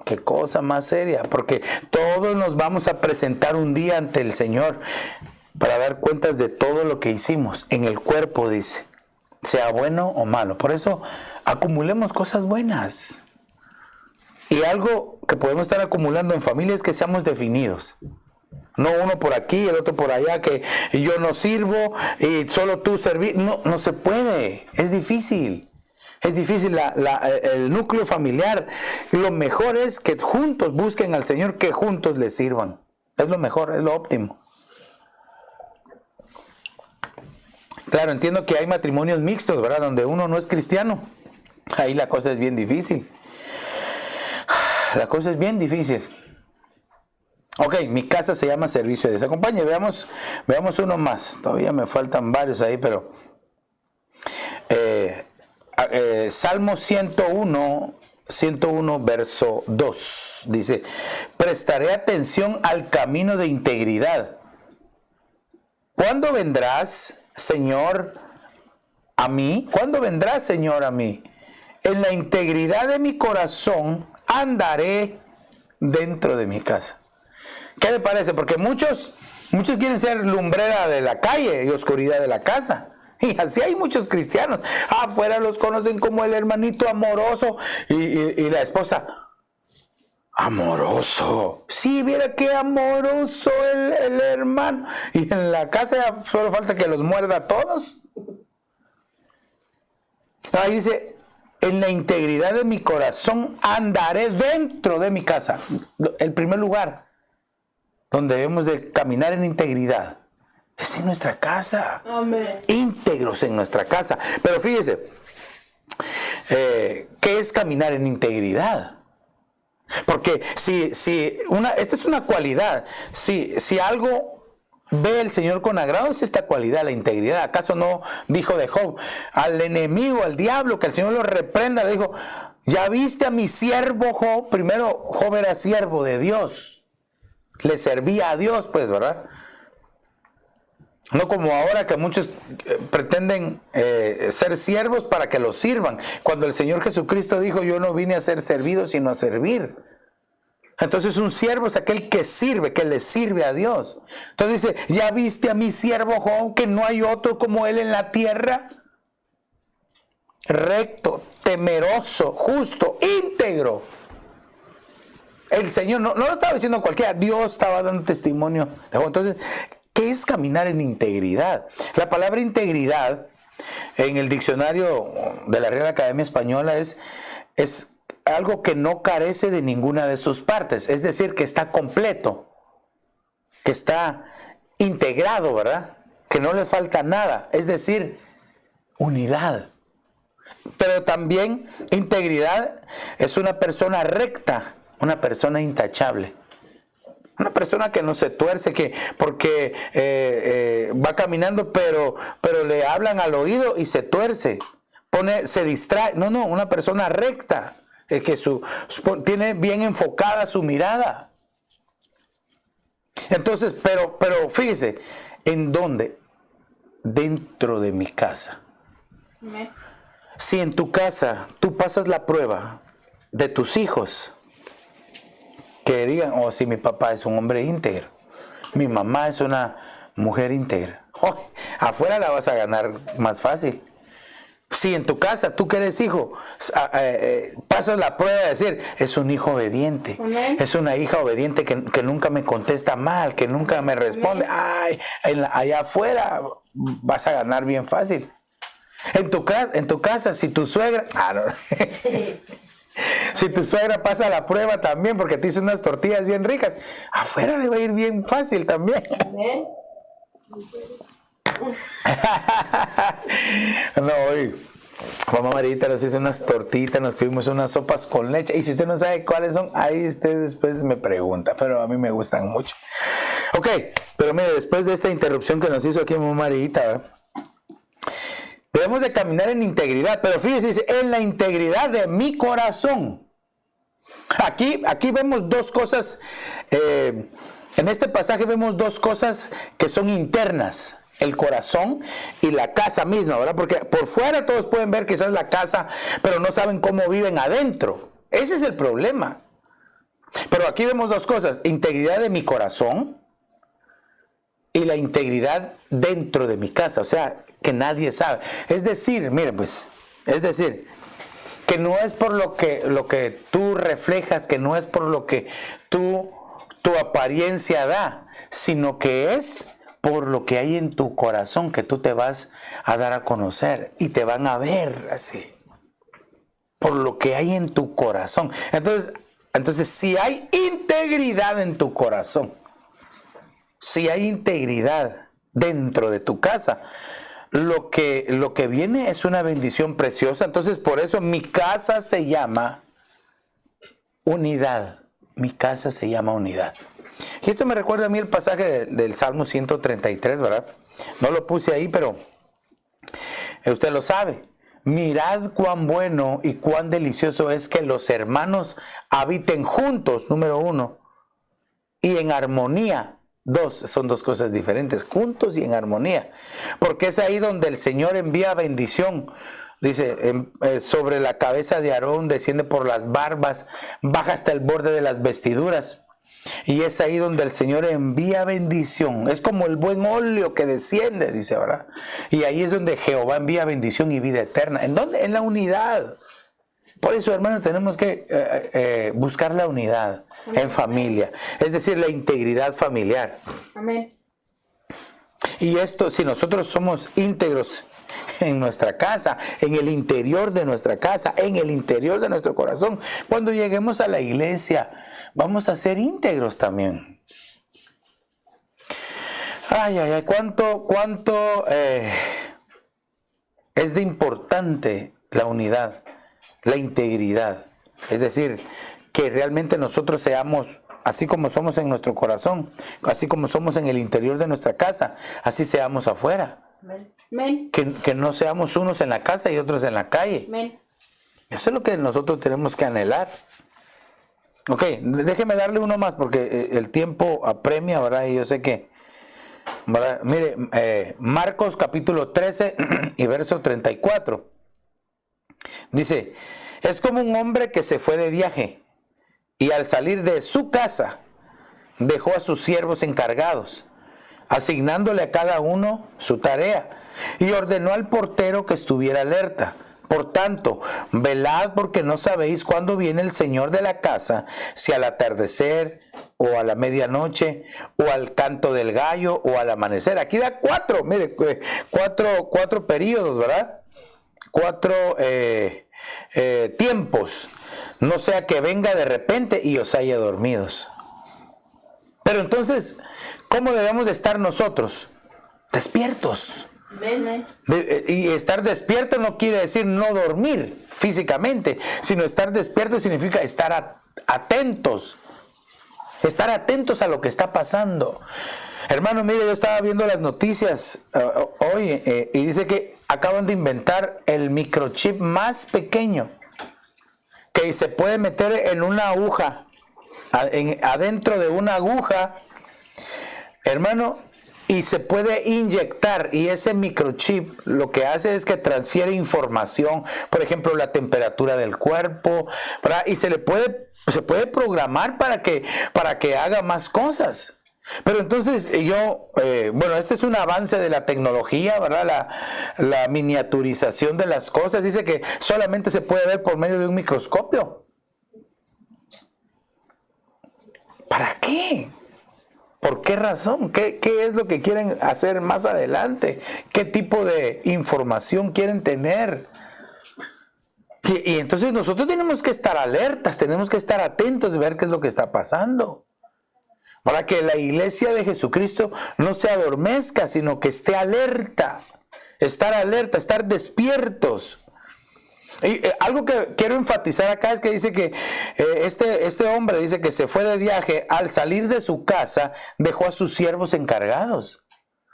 Qué cosa más seria, porque todos nos vamos a presentar un día ante el Señor para dar cuentas de todo lo que hicimos en el cuerpo, dice, sea bueno o malo. Por eso acumulemos cosas buenas. Y algo que podemos estar acumulando en familia es que seamos definidos. No uno por aquí, el otro por allá, que yo no sirvo y solo tú servir. No se puede, es difícil. Es difícil el núcleo familiar. Lo mejor es que juntos busquen al Señor, que juntos le sirvan. Es lo mejor, es lo óptimo. Claro, entiendo que hay matrimonios mixtos, ¿verdad? Donde uno no es cristiano. Ahí la cosa es bien difícil. La cosa es bien difícil. Ok, mi casa se llama servicio de Dios. Acompañe, veamos uno más. Todavía me faltan varios ahí, pero... Salmo 101, verso 2, dice, prestaré atención al camino de integridad. ¿Cuándo vendrás, Señor, a mí? ¿Cuándo vendrás, Señor, a mí? En la integridad de mi corazón andaré dentro de mi casa. ¿Qué le parece? Porque muchos quieren ser lumbrera de la calle y oscuridad de la casa. Y así hay muchos cristianos. Afuera los conocen como el hermanito amoroso y la esposa. Amoroso. Sí, viera qué amoroso el hermano. Y en la casa solo falta que los muerda a todos. Ahí dice, en la integridad de mi corazón andaré dentro de mi casa. El primer lugar donde debemos de caminar en integridad es en nuestra casa. Amén. Íntegros en nuestra casa. Pero fíjese, ¿qué es caminar en integridad? Porque esta es una cualidad. Si algo ve el Señor con agrado, es esta cualidad, la integridad. ¿Acaso no dijo de Job al enemigo, al diablo, que el Señor lo reprenda? Le dijo, ¿ya viste a mi siervo Job? Primero, Job era siervo de Dios. Le servía a Dios, pues, ¿verdad? No como ahora que muchos pretenden ser siervos para que los sirvan. Cuando el Señor Jesucristo dijo, yo no vine a ser servido, sino a servir. Entonces un siervo es aquel que sirve, que le sirve a Dios. Entonces dice, ¿ya viste a mi siervo Job, que no hay otro como él en la tierra? Recto, temeroso, justo, íntegro. El Señor, no lo estaba diciendo cualquiera, Dios estaba dando testimonio de Job. Entonces, ¿qué es caminar en integridad? La palabra integridad en el diccionario de la Real Academia Española es algo que no carece de ninguna de sus partes, es decir, que está completo, que está integrado, ¿verdad? Que no le falta nada, es decir, unidad. Pero también integridad es una persona recta, una persona intachable. Una persona que no se tuerce, que porque va caminando, pero le hablan al oído y se tuerce, se distrae. No, una persona recta, que tiene bien enfocada su mirada. Entonces, pero fíjese, ¿en dónde? Dentro de mi casa. Amén. Si en tu casa tú pasas la prueba de tus hijos, que digan, si mi papá es un hombre íntegro, mi mamá es una mujer íntegra, afuera la vas a ganar más fácil. Si en tu casa, tú que eres hijo, pasas la prueba de decir, es un hijo obediente, Amén. es una hija obediente que nunca me contesta mal, que nunca me responde, allá afuera vas a ganar bien fácil. En tu casa, si tu suegra... Si tu suegra pasa la prueba también porque te hizo unas tortillas bien ricas, afuera le va a ir bien fácil también. Amén. No, hoy mamá Marita nos hizo unas tortitas, nos comimos unas sopas con leche. Y si usted no sabe cuáles son, ahí usted después me pregunta, pero a mí me gustan mucho. Ok, pero mire, después de esta interrupción que nos hizo aquí mamá Marita, ¿verdad? Debemos de caminar en integridad, pero fíjese, dice, en la integridad de mi corazón. Aquí vemos dos cosas, en este pasaje vemos dos cosas que son internas, el corazón y la casa misma, ¿verdad? Porque por fuera todos pueden ver quizás la casa, pero no saben cómo viven adentro. Ese es el problema. Pero aquí vemos dos cosas, integridad de mi corazón y la integridad dentro de mi casa, o sea, que nadie sabe. Es decir, mire pues, que no es por lo que tú reflejas, que no es por lo que tu apariencia da, sino que es por lo que hay en tu corazón que tú te vas a dar a conocer y te van a ver así. Por lo que hay en tu corazón. Entonces si hay integridad en tu corazón, si hay integridad dentro de tu casa, lo que viene es una bendición preciosa. Entonces por eso mi casa se llama unidad. Mi casa se llama unidad. Y esto me recuerda a mí el pasaje del Salmo 133, ¿verdad? No lo puse ahí, pero usted lo sabe. Mirad cuán bueno y cuán delicioso es que los hermanos habiten juntos, número 1, y en armonía. 2, son dos cosas diferentes, juntos y en armonía. Porque es ahí donde el Señor envía bendición. Dice, sobre la cabeza de Aarón, desciende por las barbas, baja hasta el borde de las vestiduras. Y es ahí donde el Señor envía bendición. Es como el buen óleo que desciende, dice, ¿verdad? Y ahí es donde Jehová envía bendición y vida eterna. ¿En dónde? En la unidad. Por eso, hermano, tenemos que buscar la unidad en familia. Es decir, la integridad familiar. Amén. Y esto, si nosotros somos íntegros en nuestra casa, en el interior de nuestra casa, en el interior de nuestro corazón, cuando lleguemos a la iglesia, vamos a ser íntegros también. Ay, ay, ay, cuánto es de importante la unidad, la integridad. Es decir, que realmente nosotros seamos así como somos en nuestro corazón, así como somos en el interior de nuestra casa, así seamos afuera. Amén. Que no seamos unos en la casa y otros en la calle. Amén. Eso es lo que nosotros tenemos que anhelar. Ok, déjeme darle uno más porque el tiempo apremia, ¿verdad? Y yo sé que, ¿verdad? Mire, Marcos capítulo 13 y verso 34. Dice, es como un hombre que se fue de viaje y al salir de su casa dejó a sus siervos encargados, asignándole a cada uno su tarea, y ordenó al portero que estuviera alerta. Por tanto, velad porque no sabéis cuándo viene el Señor de la casa, si al atardecer o a la medianoche o al canto del gallo o al amanecer. Aquí da cuatro periodos, ¿verdad? Cuatro tiempos. No sea que venga de repente y os haya dormidos. Pero entonces, ¿cómo debemos de estar nosotros? Despiertos. Amén. Y estar despierto no quiere decir no dormir físicamente, sino estar despierto significa estar atentos. Estar atentos a lo que está pasando. Hermano, mire, yo estaba viendo las noticias hoy y dice que acaban de inventar el microchip más pequeño que se puede meter en una aguja, adentro de una aguja, hermano, y se puede inyectar, y ese microchip lo que hace es que transfiere información, por ejemplo, la temperatura del cuerpo, ¿verdad? Y se puede programar para que haga más cosas. Pero entonces este es un avance de la tecnología, ¿verdad? La miniaturización de las cosas. Dice que solamente se puede ver por medio de un microscopio. ¿Para qué? ¿Por qué razón? ¿Qué es lo que quieren hacer más adelante? ¿Qué tipo de información quieren tener? Y entonces nosotros tenemos que estar alertas, tenemos que estar atentos de ver qué es lo que está pasando. Para que la iglesia de Jesucristo no se adormezca, sino que esté alerta, estar despiertos. Y algo que quiero enfatizar acá es que dice que este hombre dice que se fue de viaje, al salir de su casa dejó a sus siervos encargados.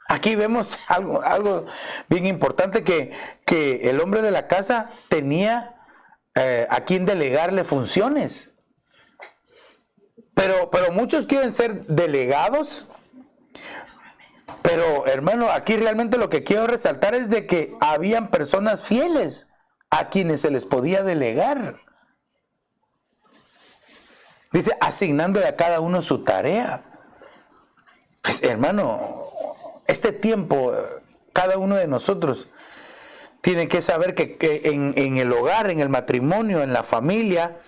Aquí vemos algo bien importante, que el hombre de la casa tenía a quien delegarle funciones. Pero muchos quieren ser delegados. Pero hermano, aquí realmente lo que quiero resaltar es de que habían personas fieles a quienes se les podía delegar. Dice, asignándole a cada uno su tarea. Pues, hermano, este tiempo, cada uno de nosotros tiene que saber que en el hogar, en el matrimonio, en la familia,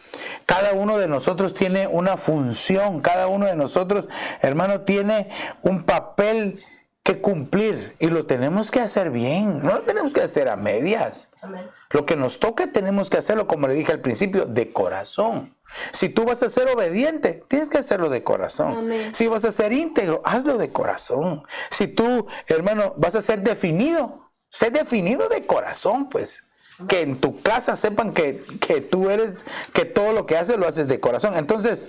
cada uno de nosotros tiene una función. Cada uno de nosotros, hermano, tiene un papel que cumplir, y lo tenemos que hacer bien, no lo tenemos que hacer a medias. Amén. Lo que nos toca tenemos que hacerlo, como le dije al principio, de corazón. Si tú vas a ser obediente, tienes que hacerlo de corazón. Amén. Si vas a ser íntegro, hazlo de corazón. Si tú, hermano, vas a ser definido, sé definido de corazón, pues. Amén. Que en tu casa sepan que tú eres, que todo lo que haces lo haces de corazón. Entonces,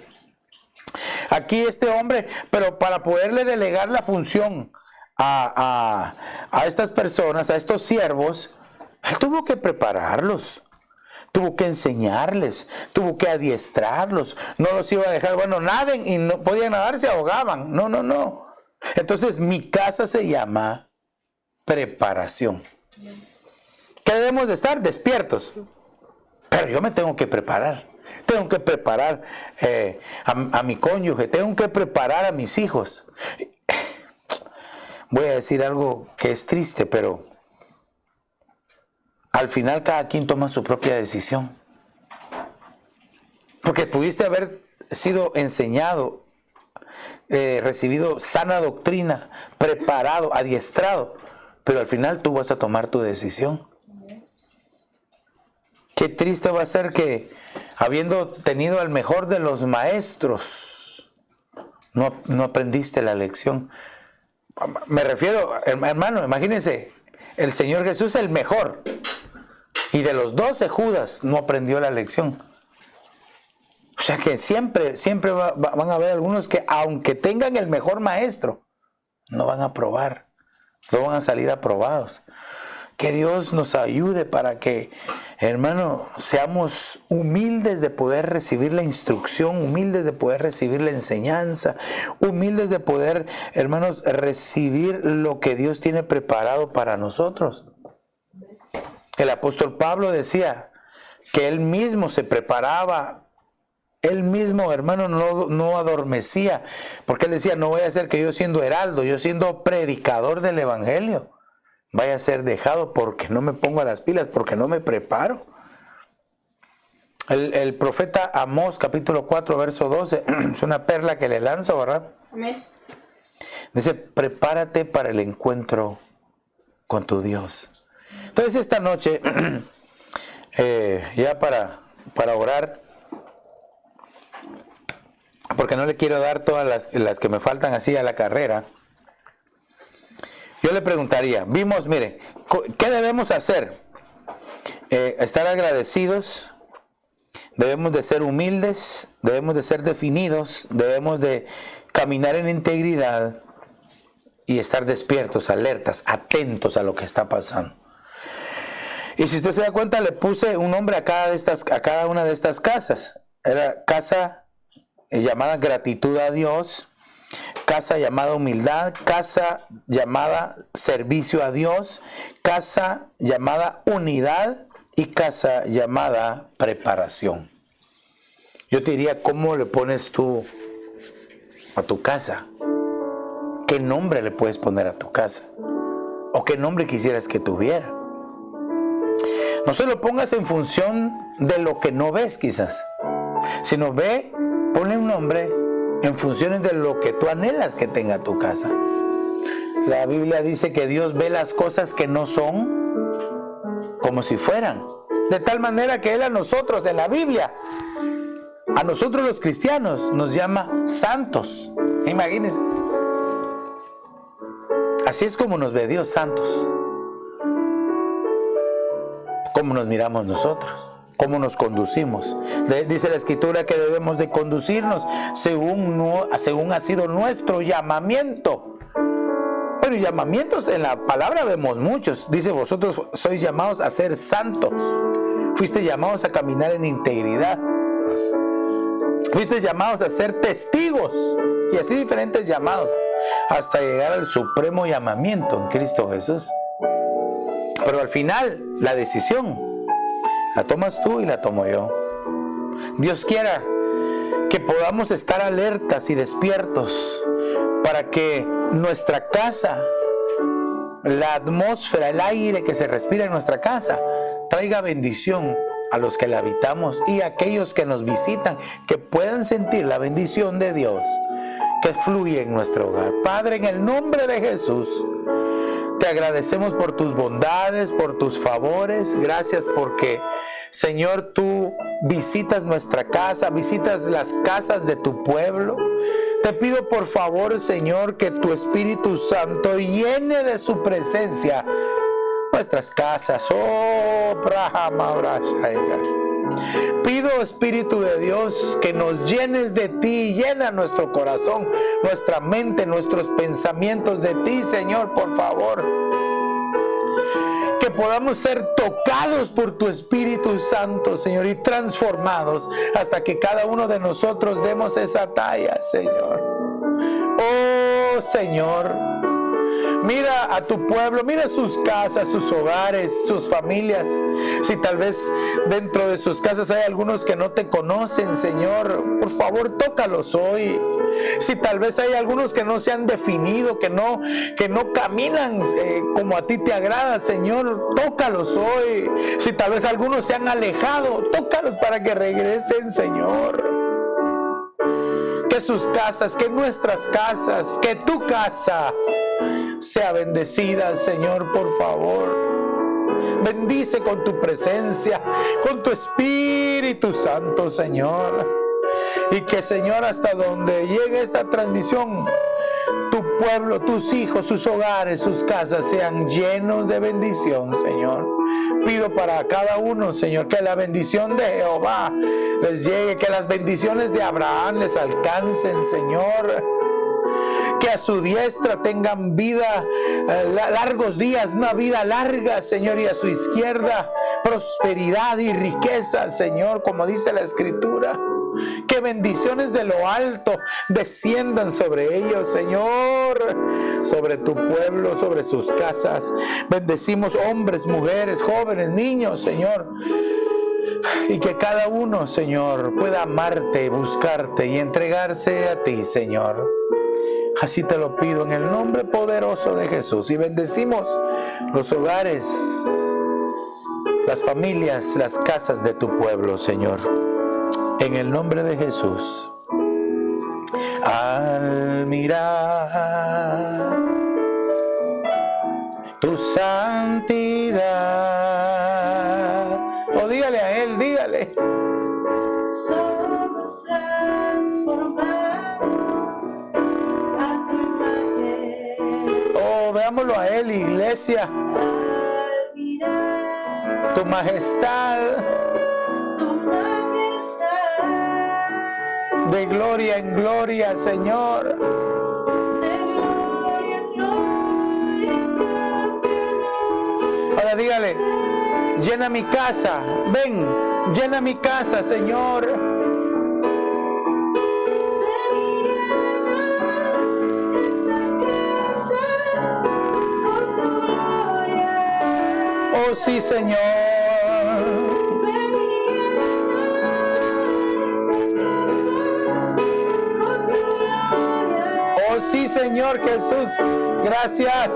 aquí este hombre, pero para poderle delegar la función a estas personas, a estos siervos, él tuvo que prepararlos, tuvo que enseñarles, tuvo que adiestrarlos. No los iba a dejar, bueno, naden, y no podían nadar, se ahogaban. No. Entonces mi casa se llama preparación. ¿Qué debemos de estar? Despiertos. Pero yo me tengo que preparar. Tengo que preparar a mi cónyuge, tengo que preparar a mis hijos. Voy a decir algo que es triste, pero al final cada quien toma su propia decisión. Porque pudiste haber sido enseñado, recibido sana doctrina, preparado, adiestrado, pero al final tú vas a tomar tu decisión. Qué triste va a ser que, habiendo tenido al mejor de los maestros, no aprendiste la lección. Me refiero, hermano, imagínense, el Señor Jesús el mejor. Y de los 12 Judas no aprendió la lección. O sea que siempre van a haber algunos que aunque tengan el mejor maestro, no van a aprobar, no van a salir aprobados. Que Dios nos ayude para que, hermano, seamos humildes de poder recibir la instrucción, humildes de poder recibir la enseñanza, humildes de poder, hermanos, recibir lo que Dios tiene preparado para nosotros. El apóstol Pablo decía que él mismo se preparaba. Él mismo, hermano, no adormecía, porque él decía, no voy a ser que yo siendo heraldo, yo siendo predicador del evangelio, vaya a ser dejado porque no me pongo a las pilas, porque no me preparo. El profeta Amós, capítulo 4, verso 12, es una perla que le lanzo, ¿verdad? Amén. Dice, prepárate para el encuentro con tu Dios. Entonces esta noche, ya para orar, porque no le quiero dar todas las que me faltan así a la carrera, yo le preguntaría, mire, ¿qué debemos hacer? Estar agradecidos, debemos de ser humildes, debemos de ser definidos, debemos de caminar en integridad y estar despiertos, alertas, atentos a lo que está pasando. Y si usted se da cuenta, le puse un nombre a cada una de estas casas. Era casa llamada gratitud a Dios, casa llamada humildad, casa llamada servicio a Dios, casa llamada unidad y casa llamada preparación. Yo te diría, ¿cómo le pones tú a tu casa? ¿Qué nombre le puedes poner a tu casa? ¿O qué nombre quisieras que tuviera? No se lo pongas en función de lo que no ves quizás, sino ponle un nombre en función de lo que tú anhelas que tenga tu casa. La Biblia dice que Dios ve las cosas que no son como si fueran. De tal manera que Él a nosotros, en la Biblia, a nosotros los cristianos, nos llama santos. Imagínense. Así es como nos ve Dios, santos. Cómo nos miramos nosotros, cómo nos conducimos. Dice la Escritura que debemos de conducirnos según ha sido nuestro llamamiento. Bueno, llamamientos en la palabra vemos muchos. Dice, vosotros sois llamados a ser santos. Fuiste llamados a caminar en integridad. Fuiste llamados a ser testigos. Y así diferentes llamados. Hasta llegar al supremo llamamiento en Cristo Jesús. Pero al final, la decisión la tomas tú y la tomo yo. Dios quiera que podamos estar alertas y despiertos para que nuestra casa, la atmósfera, el aire que se respira en nuestra casa, traiga bendición a los que la habitamos y a aquellos que nos visitan, que puedan sentir la bendición de Dios que fluye en nuestro hogar. Padre, en el nombre de Jesús, te agradecemos por tus bondades, por tus favores. Gracias porque, Señor, tú visitas nuestra casa, visitas las casas de tu pueblo. Te pido por favor, Señor, que tu Espíritu Santo llene de su presencia nuestras casas. Oh, pido, Espíritu de Dios, que nos llenes de ti, llena nuestro corazón, nuestra mente, nuestros pensamientos de ti, Señor, por favor. Que podamos ser tocados por tu Espíritu Santo, Señor, y transformados hasta que cada uno de nosotros demos esa talla, Señor. Oh, Señor, mira a tu pueblo, mira sus casas, sus hogares, sus familias. Si tal vez dentro de sus casas hay algunos que no te conocen, Señor, por favor, tócalos hoy. Si tal vez hay algunos que no se han definido, que no caminan como a ti te agrada, Señor, tócalos hoy. Si tal vez algunos se han alejado, tócalos para que regresen, Señor. Que sus casas, que nuestras casas, que tu casa sea bendecida, Señor, por favor. Bendice con tu presencia, con tu Espíritu Santo, Señor. Y que, Señor, hasta donde llegue esta transmisión, tu pueblo, tus hijos, sus hogares, sus casas sean llenos de bendición, Señor. Pido para cada uno, Señor, que la bendición de Jehová les llegue, que las bendiciones de Abraham les alcancen, Señor. Que a su diestra tengan vida, largos días, una vida larga, Señor, y a su izquierda prosperidad y riqueza, Señor, como dice la Escritura. Que bendiciones de lo alto desciendan sobre ellos, Señor, sobre tu pueblo, sobre sus casas. Bendecimos hombres, mujeres, jóvenes, niños, Señor. Y que cada uno, Señor, pueda amarte, buscarte y entregarse a ti, Señor. Así te lo pido en el nombre poderoso de Jesús. Y bendecimos los hogares, las familias, las casas de tu pueblo, Señor. En el nombre de Jesús. Al mirar tu santidad. O dígale a Él, dígale. Somos transformados a tu imagen. Oh, veámoslo a Él, iglesia. Al mirar Tu majestad. tu majestad, De gloria en gloria, Señor. de gloria en gloria, cámbianos. Ahora dígale, llena mi casa. Ven, llena mi casa, Señor. Oh sí, Señor. Oh sí, Señor Jesús. Gracias.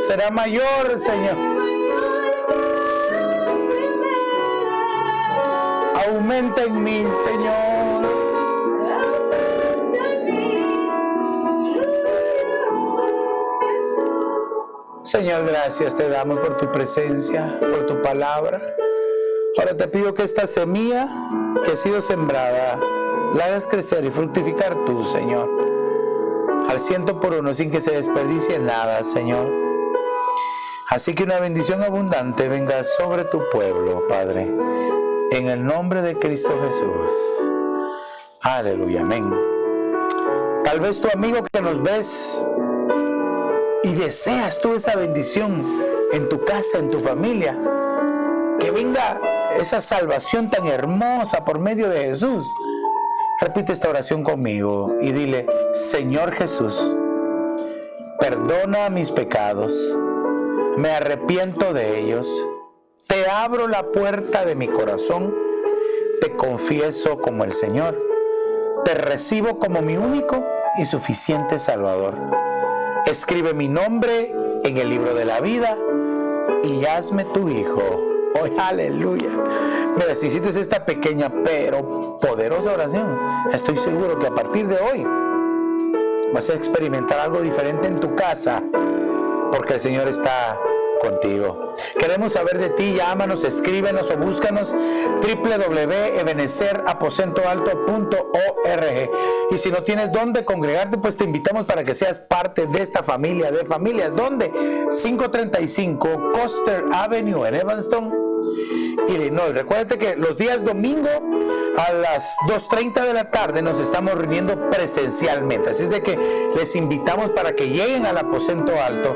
Será mayor, Señor. Aumenta en mí, Señor. Señor, gracias te damos por tu presencia, por tu palabra. Ahora te pido que esta semilla que ha sido sembrada, la hagas crecer y fructificar tú, Señor. Al 100 por 1, sin que se desperdicie nada, Señor. Así que una bendición abundante venga sobre tu pueblo, Padre. En el nombre de Cristo Jesús. Aleluya, amén. Tal vez tu amigo que nos ves y deseas tú esa bendición en tu casa, en tu familia, que venga esa salvación tan hermosa por medio de Jesús. Repite esta oración conmigo y dile: Señor Jesús, perdona mis pecados, me arrepiento de ellos, te abro la puerta de mi corazón, te confieso como el Señor, te recibo como mi único y suficiente Salvador. Escribe mi nombre en el libro de la vida y hazme tu hijo. Oh, aleluya. Mira, si hiciste esta pequeña pero poderosa oración, estoy seguro que a partir de hoy vas a experimentar algo diferente en tu casa, porque el Señor está contigo. Queremos saber de ti. Llámanos, escríbenos o búscanos www.ebenezeraposentoalto.org. Y si no tienes dónde congregarte, pues te invitamos para que seas parte de esta familia de familias. ¿Dónde? 535 Custer Avenue en Evanston, Illinois. Recuérdate que los días domingo a las 2:30 de la tarde nos estamos reuniendo presencialmente. Así es de que les invitamos para que lleguen al aposento alto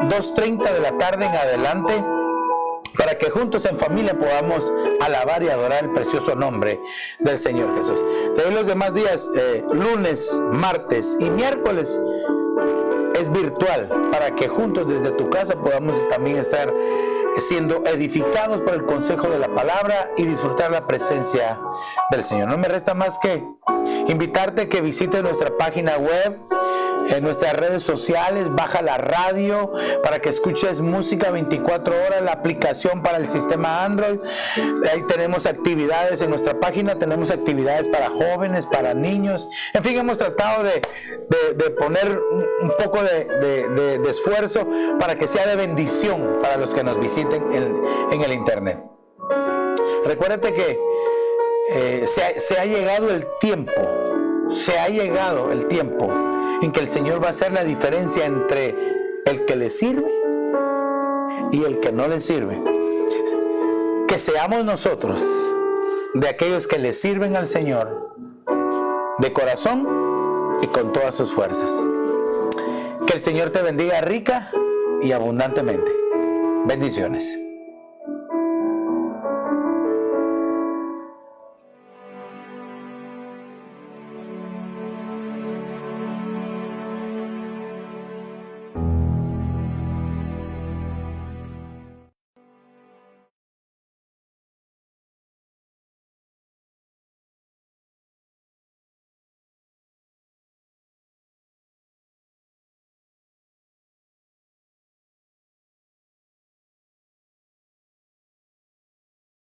2:30 de la tarde en adelante, para que juntos en familia podamos alabar y adorar el precioso nombre del Señor Jesús. De hoy los demás días, lunes, martes y miércoles, es virtual, para que juntos desde tu casa podamos también estar siendo edificados por el consejo de la palabra y disfrutar la presencia del Señor. No me resta más que invitarte a que visites nuestra página web, en nuestras redes sociales, baja la radio para que escuches música 24 horas, la aplicación para el sistema Android. Ahí tenemos actividades en nuestra página, tenemos actividades para jóvenes, para niños. En fin, hemos tratado de poner un poco de esfuerzo para que sea de bendición para los que nos visiten en el internet. Recuérdate que se ha llegado el tiempo en que el Señor va a hacer la diferencia entre el que le sirve y el que no le sirve. Que seamos nosotros de aquellos que le sirven al Señor de corazón y con todas sus fuerzas. Que el Señor te bendiga rica y abundantemente. Bendiciones.